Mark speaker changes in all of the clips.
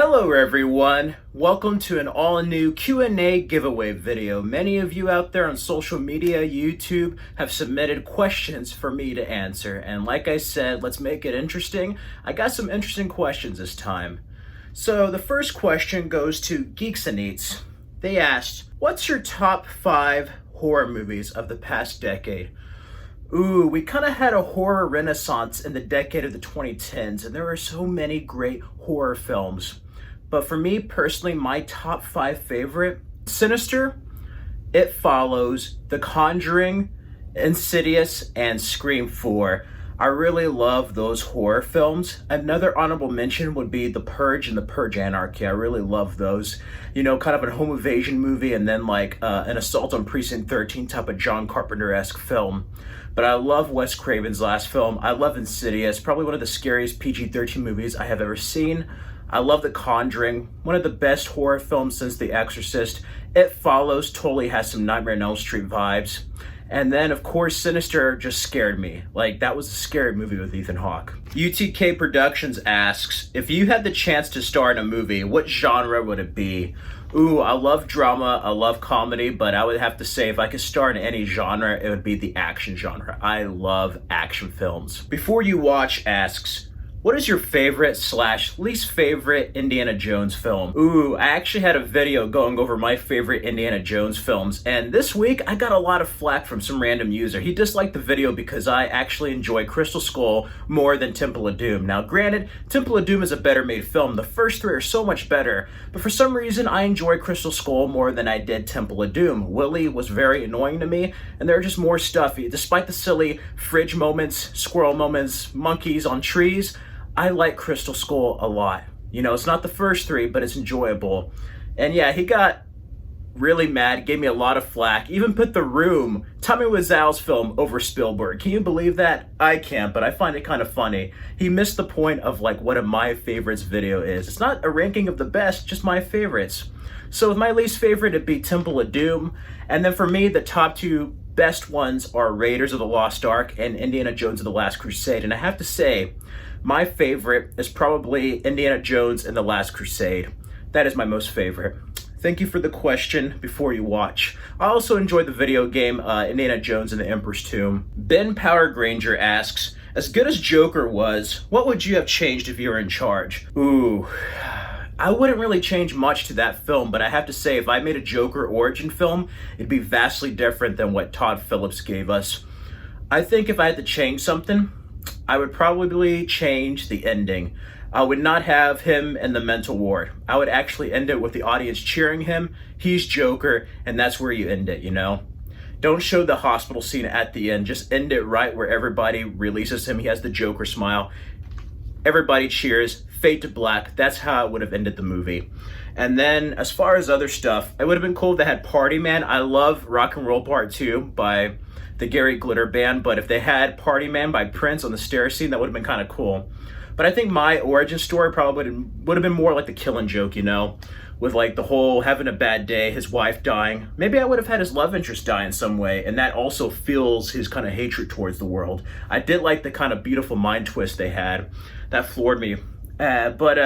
Speaker 1: Hello everyone, welcome to an all-new Q&A giveaway video. Many of you out there on social media, YouTube, have submitted questions for me to answer. And like I said, let's make it interesting. I got some interesting questions this time. So the first question goes to Geeks and Eats. They asked, what's your top 5 horror movies of the past decade? Ooh, we kind of had a horror renaissance in the decade of the 2010s, and there were so many great horror films. But for me personally, my top 5 favorite: Sinister, It Follows, The Conjuring, Insidious, and Scream 4. I really love those horror films. Another honorable mention would be The Purge and The Purge Anarchy. I really love those. You know, kind of a home invasion movie and then like an Assault on Precinct 13 type of John Carpenter-esque film. But I love Wes Craven's last film. I love Insidious, probably one of the scariest PG-13 movies I have ever seen. I love The Conjuring, one of the best horror films since The Exorcist. It Follows totally has some Nightmare on Elm Street vibes. And then, of course, Sinister just scared me. Like, that was a scary movie with Ethan Hawke. UTK Productions asks, if you had the chance to star in a movie, what genre would it be? Ooh, I love drama, I love comedy, but I would have to say if I could star in any genre, it would be the action genre. I love action films. Before You Watch asks, what is your favorite / least favorite Indiana Jones film? Ooh, I actually had a video going over my favorite Indiana Jones films, and this week I got a lot of flack from some random user. He disliked the video because I actually enjoy Crystal Skull more than Temple of Doom. Now granted, Temple of Doom is a better made film. The first 3 are so much better, but for some reason I enjoy Crystal Skull more than I did Temple of Doom. Willie was very annoying to me, and there are just more stuff. Despite the silly fridge moments, squirrel moments, monkeys on trees, I like Crystal Skull a lot. You know, it's not the first 3, but it's enjoyable. And yeah, he got really mad, gave me a lot of flack, even put The Room, Tommy Wiseau's film, over Spielberg. Can you believe that? I can't, but I find it kind of funny. He missed the point of like what a my favorites video is. It's not a ranking of the best, just my favorites. So with my least favorite, it'd be Temple of Doom. And then for me, the top 2 best ones are Raiders of the Lost Ark and Indiana Jones and the Last Crusade. And I have to say, my favorite is probably Indiana Jones and the Last Crusade. That is my most favorite. Thank you for the question. Before You Watch, I also enjoyed the video game Indiana Jones and the Emperor's Tomb. Ben Power Granger asks, as good as Joker was, what would you have changed if you were in charge? Ooh, I wouldn't really change much to that film, but I have to say, if I made a Joker origin film, it'd be vastly different than what Todd Phillips gave us. I think if I had to change something, I would probably change the ending. I would not have him in the mental ward. I would actually end it with the audience cheering him. He's Joker, and that's where you end it, you know? Don't show the hospital scene at the end. Just end it right where everybody releases him. He has the Joker smile. Everybody cheers, fade to black. That's how I would have ended the movie. And then as far as other stuff, it would have been cool if they had Party Man. I love Rock and Roll Part 2 by the Gary Glitter Band, but if they had Party Man by Prince on the stair scene, that would have been kind of cool. But I think my origin story probably would have been more like the Killing Joke, you know, with like the whole having a bad day, his wife dying. Maybe I would have had his love interest die in some way, and that also fuels his kind of hatred towards the world. I did like the kind of beautiful mind twist they had. That floored me. But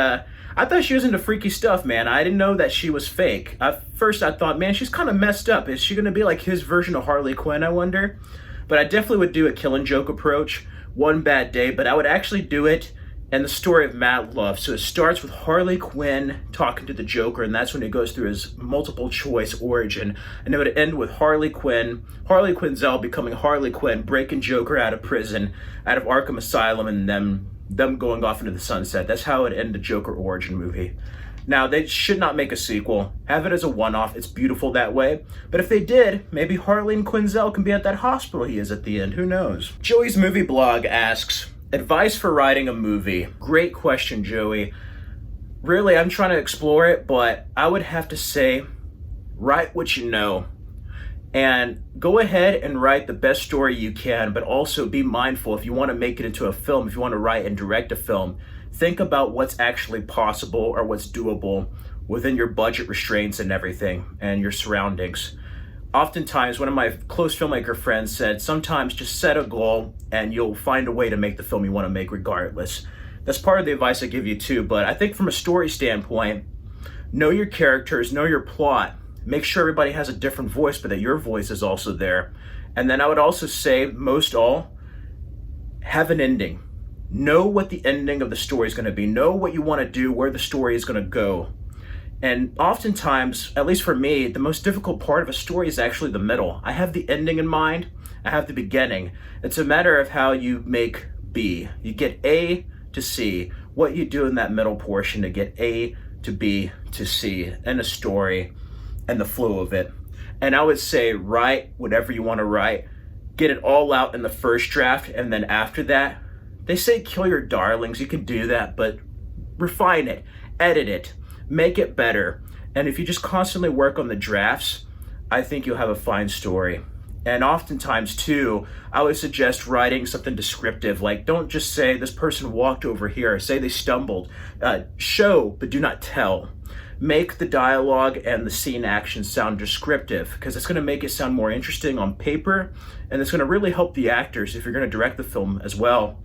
Speaker 1: I thought she was into freaky stuff, man. I didn't know that she was fake. At first I thought, man, she's kind of messed up. Is she going to be like his version of Harley Quinn, I wonder? But I definitely would do a Killing Joke approach, One Bad Day, but I would actually do it in the story of Mad Love. So it starts with Harley Quinn talking to the Joker, and that's when he goes through his multiple choice origin. And it would end with Harley Quinzel becoming Harley Quinn, breaking Joker out of prison, out of Arkham Asylum, and them going off into the sunset. That's how it would end the Joker origin movie. Now, they should not make a sequel. Have it as a one-off. It's beautiful that way. But if they did, maybe Harley and Quinzel can be at that hospital he is at the end. Who knows? Joey's Movie Blog asks, advice for writing a movie. Great question, Joey. Really, I'm trying to explore it, but I would have to say, write what you know. And go ahead and write the best story you can, but also be mindful if you want to make it into a film, if you want to write and direct a film, think about what's actually possible or what's doable within your budget restraints and everything and your surroundings. Oftentimes, one of my close filmmaker friends said, sometimes just set a goal and you'll find a way to make the film you want to make regardless. That's part of the advice I give you too. But I think from a story standpoint, know your characters, know your plot. Make sure everybody has a different voice, but that your voice is also there. And then I would also say, most all, have an ending. Know what the ending of the story is going to be. Know what you want to do, where the story is going to go. And oftentimes, at least for me, the most difficult part of a story is actually the middle. I have the ending in mind. I have the beginning. It's a matter of how you make B. You get A to C. What you do in that middle portion to get A to B to C in a story and the flow of it. And I would say write whatever you want to write. Get it all out in the first draft, and then after that, they say kill your darlings. You can do that, but refine it, edit it, make it better. And if you just constantly work on the drafts, I think you'll have a fine story. And oftentimes too, I would suggest writing something descriptive, like don't just say this person walked over here, say they stumbled. Show, but do not tell. Make the dialogue and the scene action sound descriptive, because it's going to make it sound more interesting on paper, and it's going to really help the actors if you're going to direct the film as well.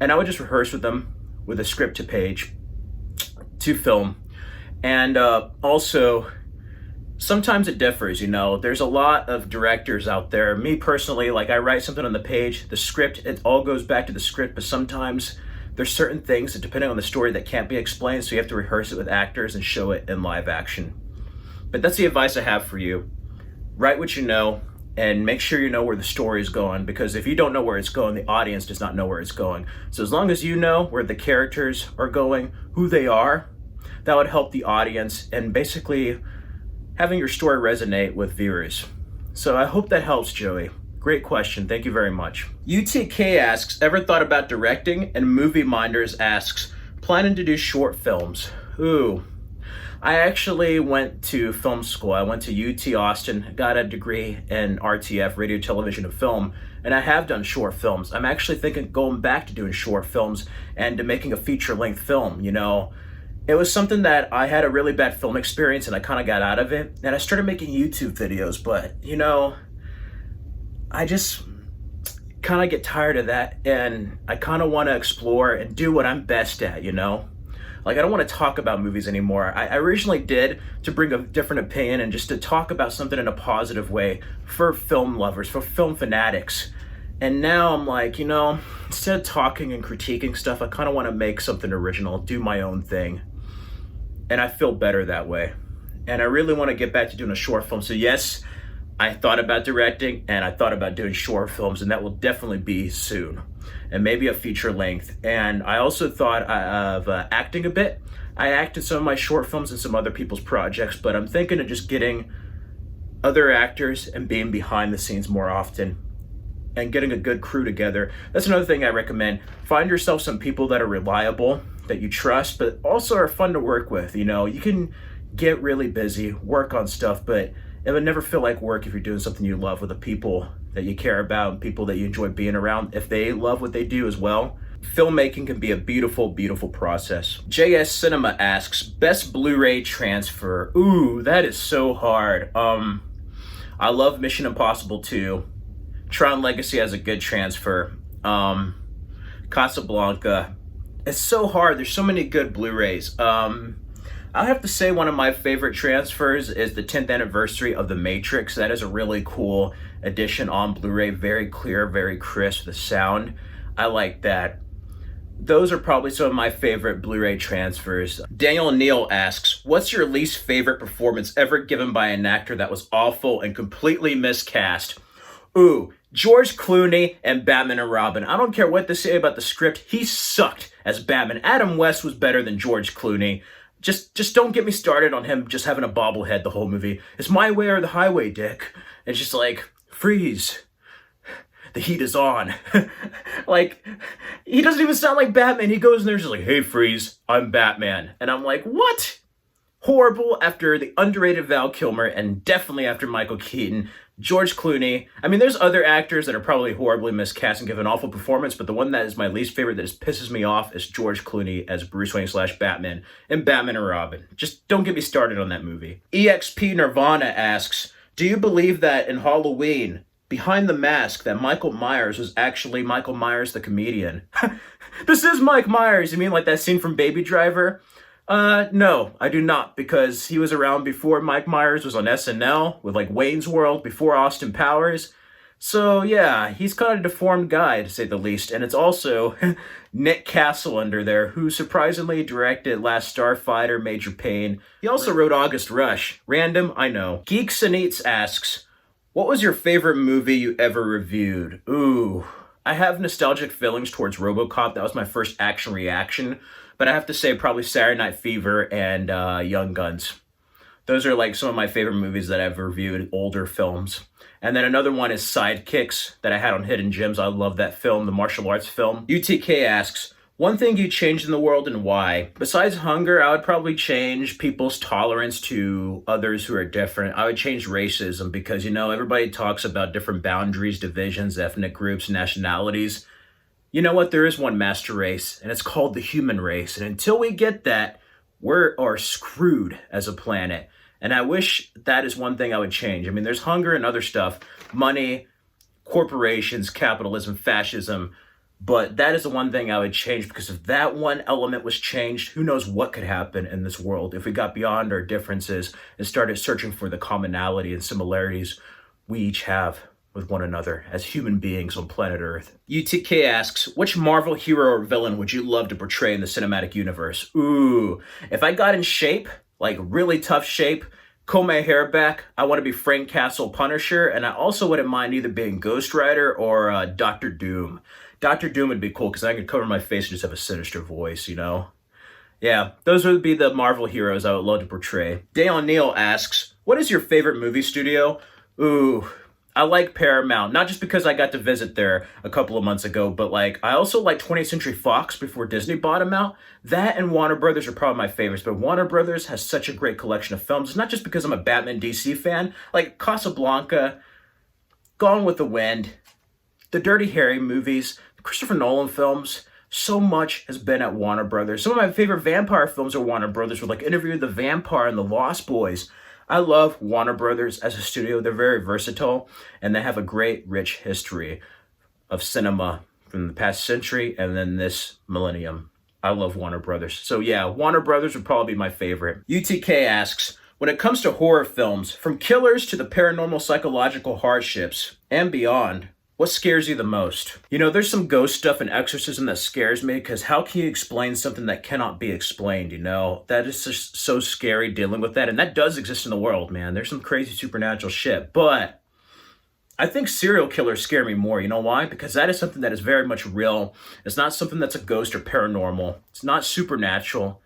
Speaker 1: And I would just rehearse with them with a script to page to film. And also, sometimes it differs, there's a lot of directors out there. Me personally, like I write something on the page, the script, it all goes back to the script, but sometimes there's certain things that depending on the story that can't be explained, so you have to rehearse it with actors and show it in live action. But that's the advice I have for you. Write what you know and make sure you know where the story is going, because if you don't know where it's going, the audience does not know where it's going. So as long as you know where the characters are going, who they are, that would help the audience and basically having your story resonate with viewers. So I hope that helps, Joey. Great question. Thank you very much. UTK asks, ever thought about directing? And Movie Minders asks, planning to do short films. Ooh. I actually went to film school. I went to UT Austin, got a degree in RTF, radio, television, and film, and I have done short films. I'm actually thinking going back to doing short films and to making a feature-length film, It was something that I had a really bad film experience and I kind of got out of it. And I started making YouTube videos, but I just kind of get tired of that. And I kind of want to explore and do what I'm best at, Like I don't want to talk about movies anymore. I originally did to bring a different opinion and just to talk about something in a positive way for film lovers, for film fanatics. And now I'm like, instead of talking and critiquing stuff, I kind of want to make something original, do my own thing. And I feel better that way. And I really want to get back to doing a short film. So yes, I thought about directing and I thought about doing short films, and that will definitely be soon. And maybe a feature length. And I also thought of acting a bit. I acted some of my short films and some other people's projects, but I'm thinking of just getting other actors and being behind the scenes more often and getting a good crew together. That's another thing I recommend. Find yourself some people that are reliable, that you trust, but also are fun to work with. You can get really busy, work on stuff, but it would never feel like work if you're doing something you love with the people that you care about and people that you enjoy being around. If they love what they do as well, filmmaking can be a beautiful, beautiful process. JS Cinema asks, best Blu-ray transfer. Ooh, that is so hard. I love Mission Impossible 2. Tron Legacy has a good transfer. Casablanca. It's so hard. There's so many good Blu-rays. I have to say one of my favorite transfers is the 10th anniversary of The Matrix. That is a really cool edition on Blu-ray. Very clear, very crisp, the sound. I like that. Those are probably some of my favorite Blu-ray transfers. Daniel Neal asks, what's your least favorite performance ever given by an actor that was awful and completely miscast? Ooh, George Clooney and Batman and Robin. I don't care what they say about the script. He sucked as Batman. Adam West was better than George Clooney. Just don't get me started on him just having a bobblehead the whole movie. It's my way or the highway, Dick. It's just like, freeze. The heat is on. Like, he doesn't even sound like Batman. He goes in there just like, hey, freeze, I'm Batman. And I'm like, what? Horrible after the underrated Val Kilmer and definitely after Michael Keaton. George Clooney. I mean, there's other actors that are probably horribly miscast and give an awful performance, but the one that is my least favorite that just pisses me off is George Clooney as Bruce Wayne / Batman in Batman and Robin. Just don't get me started on that movie. EXP Nirvana asks, do you believe that in Halloween, behind the mask that Michael Myers was actually Michael Myers the comedian. This is Mike Myers. You mean like that scene from Baby Driver? No, I do not, because he was around before Mike Myers was on SNL with like Wayne's World, before Austin Powers. So yeah, he's kind of a deformed guy to say the least, and it's also Nick Castle under there, who surprisingly directed Last Starfighter, Major Payne. He also wrote August Rush. Random, I know. Geeks and Eats asks, what was your favorite movie you ever reviewed? Ooh, I have nostalgic feelings towards RoboCop. That was my first action reaction, but I have to say probably Saturday Night Fever and Young Guns. Those are like some of my favorite movies that I've reviewed, older films. And then another one is Sidekicks that I had on Hidden Gems. I love that film, the martial arts film. UTK asks, one thing you changed in the world and why? Besides hunger, I would probably change people's tolerance to others who are different. I would change racism because, you know, everybody talks about different boundaries, divisions, ethnic groups, nationalities. You know what? There is one master race, and it's called the human race. And until we get that, we are screwed as a planet. And I wish that is one thing I would change. I mean, there's hunger and other stuff, money, corporations, capitalism, fascism, but that is the one thing I would change, because if that one element was changed, who knows what could happen in this world if we got beyond our differences and started searching for the commonality and similarities we each have with one another as human beings on planet Earth. UTK asks, which Marvel hero or villain would you love to portray in the cinematic universe? Ooh, if I got in shape, like really tough shape, comb my hair back, I want to be Frank Castle Punisher, and I also wouldn't mind either being Ghost Rider or Doctor Doom. Doctor Doom would be cool because I could cover my face and just have a sinister voice, you know? Yeah, those would be the Marvel heroes I would love to portray. Dale Neal asks, what is your favorite movie studio? Ooh, I like Paramount, not just because I got to visit there a couple of months ago, but like I also like 20th Century Fox before Disney bought them out. That and Warner Brothers are probably my favorites, but Warner Brothers has such a great collection of films. It's not just because I'm a Batman DC fan, like Casablanca, Gone with the Wind, the Dirty Harry movies, the Christopher Nolan films. So much has been at Warner Brothers. Some of my favorite vampire films are Warner Brothers, with like Interview with the Vampire and The Lost Boys. I love Warner Brothers as a studio. They're very versatile, and they have a great, rich history of cinema from the past century and then this millennium. I love Warner Brothers. So yeah, Warner Brothers would probably be my favorite. UTK asks, when it comes to horror films, from killers to the paranormal psychological hardships and beyond, what scares you the most? You know, there's some ghost stuff and exorcism that scares me, because how can you explain something that cannot be explained, you know? That is just so scary dealing with that, and that does exist in the world, man. There's some crazy supernatural shit, but I think serial killers scare me more. You know why? Because that is something that is very much real. It's not something that's a ghost or paranormal. It's not supernatural.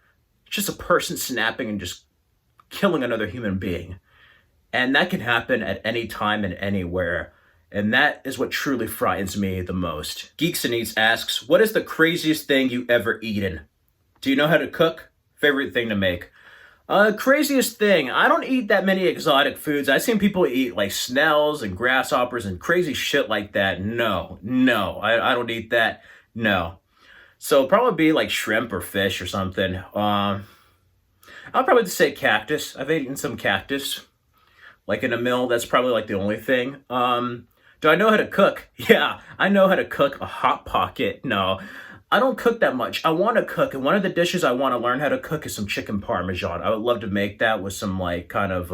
Speaker 1: It's just a person snapping and just killing another human being. And that can happen at any time and anywhere. And that is what truly frightens me the most. Geeks and Eats asks, what is the craziest thing you ever eaten? Do you know how to cook? Favorite thing to make? Craziest thing, I don't eat that many exotic foods. I've seen people eat like snails and grasshoppers and crazy shit like that. No, I don't eat that. No. So probably be like shrimp or fish or something. I'll probably just say cactus. I've eaten some cactus. Like in a meal, that's probably like the only thing. Do I know how to cook? Yeah, I know how to cook a Hot Pocket. No, I don't cook that much. I want to cook, and one of the dishes I want to learn how to cook is some chicken parmesan. I would love to make that with some like kind of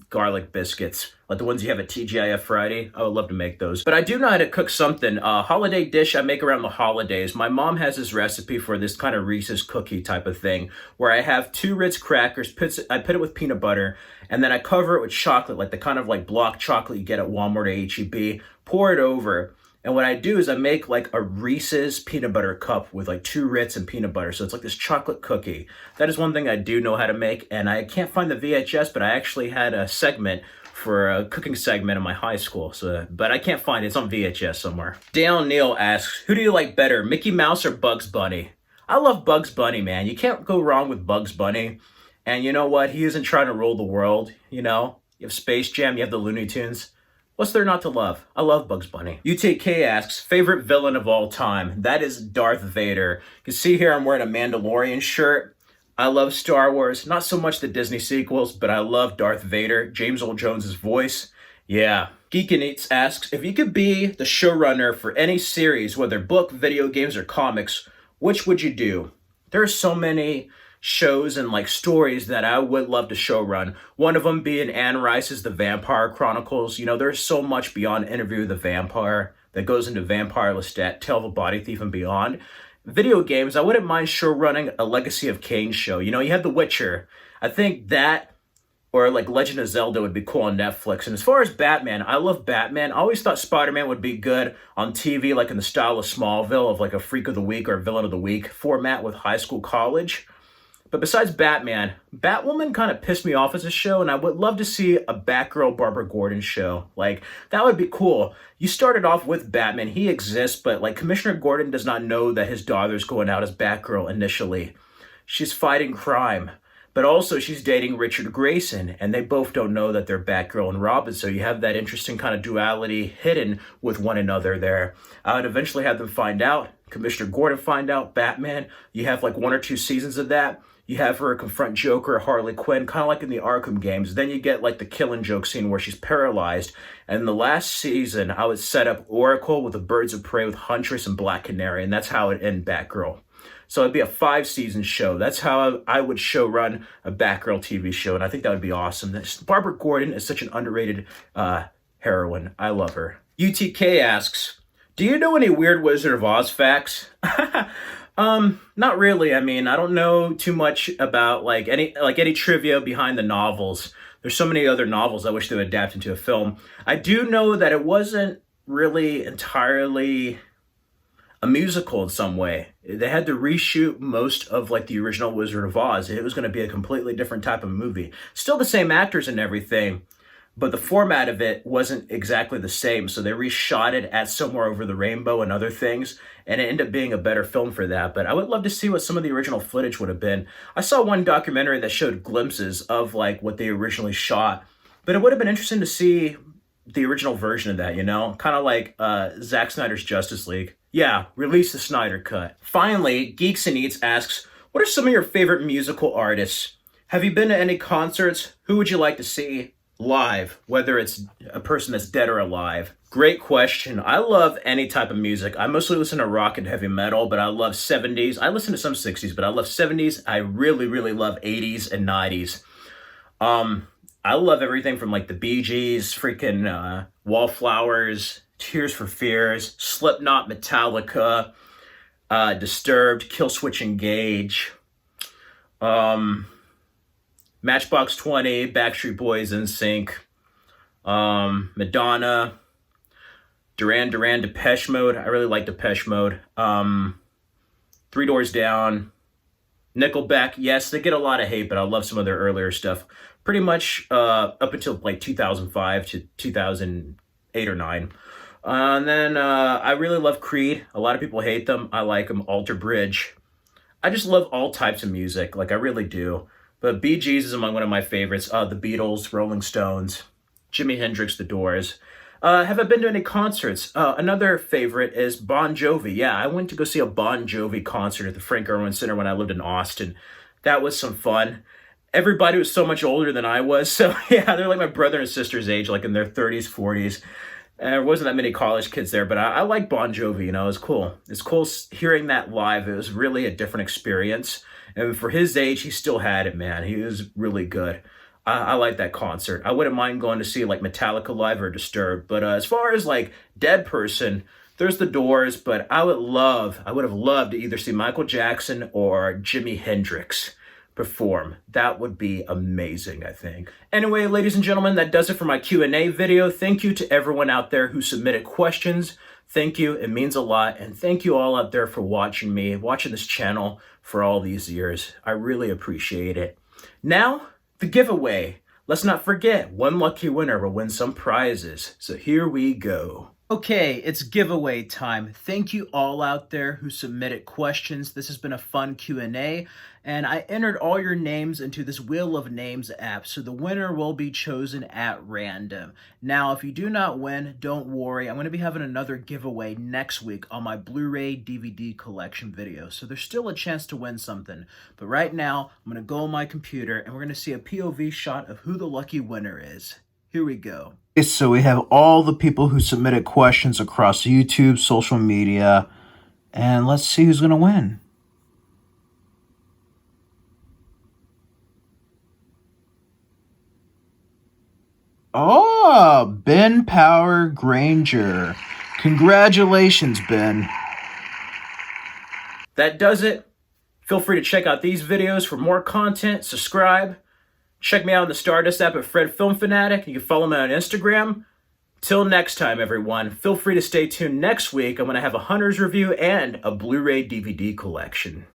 Speaker 1: garlic biscuits, like the ones you have at TGIF Friday. I would love to make those. But I do know how to cook something. A holiday dish I make around the holidays. My mom has this recipe for this kind of Reese's cookie type of thing, where I have 2 Ritz crackers, I put it with peanut butter, and then I cover it with chocolate, like the kind of like block chocolate you get at Walmart or H-E-B, pour it over. And what I do is I make like a Reese's peanut butter cup with like 2 Ritz and peanut butter. So it's like this chocolate cookie. That is one thing I do know how to make. And I can't find the VHS, but I actually had a segment for a cooking segment in my high school. But I can't find it. It's on VHS somewhere. Dale Neal asks, who do you like better, Mickey Mouse or Bugs Bunny? I love Bugs Bunny, man. You can't go wrong with Bugs Bunny. And you know what? He isn't trying to rule the world, you know? You have Space Jam, you have the Looney Tunes. What's there not to love? I love Bugs Bunny. UTK asks, favorite villain of all time? That is Darth Vader. You can see here I'm wearing a Mandalorian shirt. I love Star Wars. Not so much the Disney sequels, but I love Darth Vader. James Earl Jones' voice. Yeah. Geek and Eats asks, if you could be the showrunner for any series, whether book, video games, or comics, which would you do? There are so many shows and like stories that I would love to showrun. One of them being Anne Rice's The Vampire Chronicles. You know, there's so much beyond Interview with the Vampire that goes into Vampire Lestat, Tale of a Body Thief, and beyond. Video games, I wouldn't mind showrunning a Legacy of Kain show. You know, you have The Witcher. I think that or like Legend of Zelda would be cool on Netflix. And as far as Batman, I love Batman. I always thought Spider-Man would be good on TV, like in the style of Smallville, of like a Freak of the Week or Villain of the Week format with High School College. But besides Batman, Batwoman kind of pissed me off as a show, and I would love to see a Batgirl Barbara Gordon show. Like, that would be cool. You started off with Batman. He exists, but like Commissioner Gordon does not know that his daughter's going out as Batgirl initially. She's fighting crime. But also she's dating Richard Grayson, and they both don't know that they're Batgirl and Robin, so you have that interesting kind of duality hidden with one another there. I would eventually have them find out, Commissioner Gordon find out, Batman. You have like 1 or 2 seasons of that. You have her confront Joker, Harley Quinn, kind of like in the Arkham games. Then you get like the Killing Joke scene where she's paralyzed. And in the last season, I would set up Oracle with the Birds of Prey with Huntress and Black Canary, and that's how it end Batgirl. So it'd be a 5-season show. That's how I would show run a Batgirl TV show, and I think that would be awesome. Barbara Gordon is such an underrated heroine. I love her. UTK asks, do you know any weird Wizard of Oz facts? Not really. I mean, I don't know too much about like any trivia behind the novels. There's so many other novels I wish they would adapt into a film. I do know that it wasn't really entirely a musical in some way. They had to reshoot most of like the original Wizard of Oz. It was going to be a completely different type of movie. Still the same actors and everything, but the format of it wasn't exactly the same. So they reshot it at Somewhere Over the Rainbow and other things, and it ended up being a better film for that. But I would love to see what some of the original footage would have been. I saw one documentary that showed glimpses of like what they originally shot, but it would have been interesting to see the original version of that, you know? Kind of like Zack Snyder's Justice League. Yeah, release the Snyder Cut. Finally, Geeks and Eats asks, what are some of your favorite musical artists? Have you been to any concerts? Who would you like to see live, whether it's a person that's dead or alive? Great question. I love any type of music. I mostly listen to rock and heavy metal, but I love 70s. I listen to some 60s, but I love 70s. I really, really love 80s and 90s. I love everything from like the Bee Gees, freaking Wallflowers, Tears for Fears, Slipknot, Metallica, Disturbed, Killswitch Engage, Matchbox 20, Backstreet Boys, NSYNC, Madonna, Duran Duran, Depeche Mode. I really like Depeche Mode. Three Doors Down, Nickelback. Yes, they get a lot of hate, but I love some of their earlier stuff. Pretty much up until like 2005 to 2008 or 9. And then I really love Creed. A lot of people hate them. I like them. Alter Bridge. I just love all types of music. Like, I really do. But Bee Gees is among one of my favorites. The Beatles, Rolling Stones, Jimi Hendrix, The Doors. Have I been to any concerts? Another favorite is Bon Jovi. Yeah, I went to go see a Bon Jovi concert at the Frank Erwin Center when I lived in Austin. That was some fun. Everybody was so much older than I was. So, yeah, they're like my brother and sister's age, like in their 30s, 40s. There wasn't that many college kids there, but I like Bon Jovi, you know, it was cool. It's cool hearing that live. It was really a different experience. And for his age, he still had it, man. He was really good. I like that concert. I wouldn't mind going to see like Metallica live or Disturbed. But as far as like dead person, there's The Doors, but I would have loved to either see Michael Jackson or Jimi Hendrix perform. That would be amazing, I think. Anyway, ladies and gentlemen, that does it for my Q&A video. Thank you to everyone out there who submitted questions. Thank you. It means a lot. And thank you all out there for watching me, watching this channel for all these years. I really appreciate it. Now, the giveaway. Let's not forget, one lucky winner will win some prizes. So here we go. Okay, it's giveaway time. Thank you all out there who submitted questions. This has been a fun Q&A, and I entered all your names into this Wheel of Names app, so the winner will be chosen at random. Now, if you do not win, don't worry. I'm going to be having another giveaway next week on my Blu-ray DVD collection video, so there's still a chance to win something. But right now, I'm going to go on my computer, and we're going to see a POV shot of who the lucky winner is. Here we go. Okay, so we have all the people who submitted questions across YouTube, social media, and let's see who's going to win. Oh, Ben Power Granger. Congratulations, Ben. That does it. Feel free to check out these videos for more content. Subscribe. Check me out on the Stardust app at Fred Film Fanatic. You can follow me on Instagram. Till next time, everyone, feel free to stay tuned next week. I'm going to have a Hunter's review and a Blu-ray DVD collection.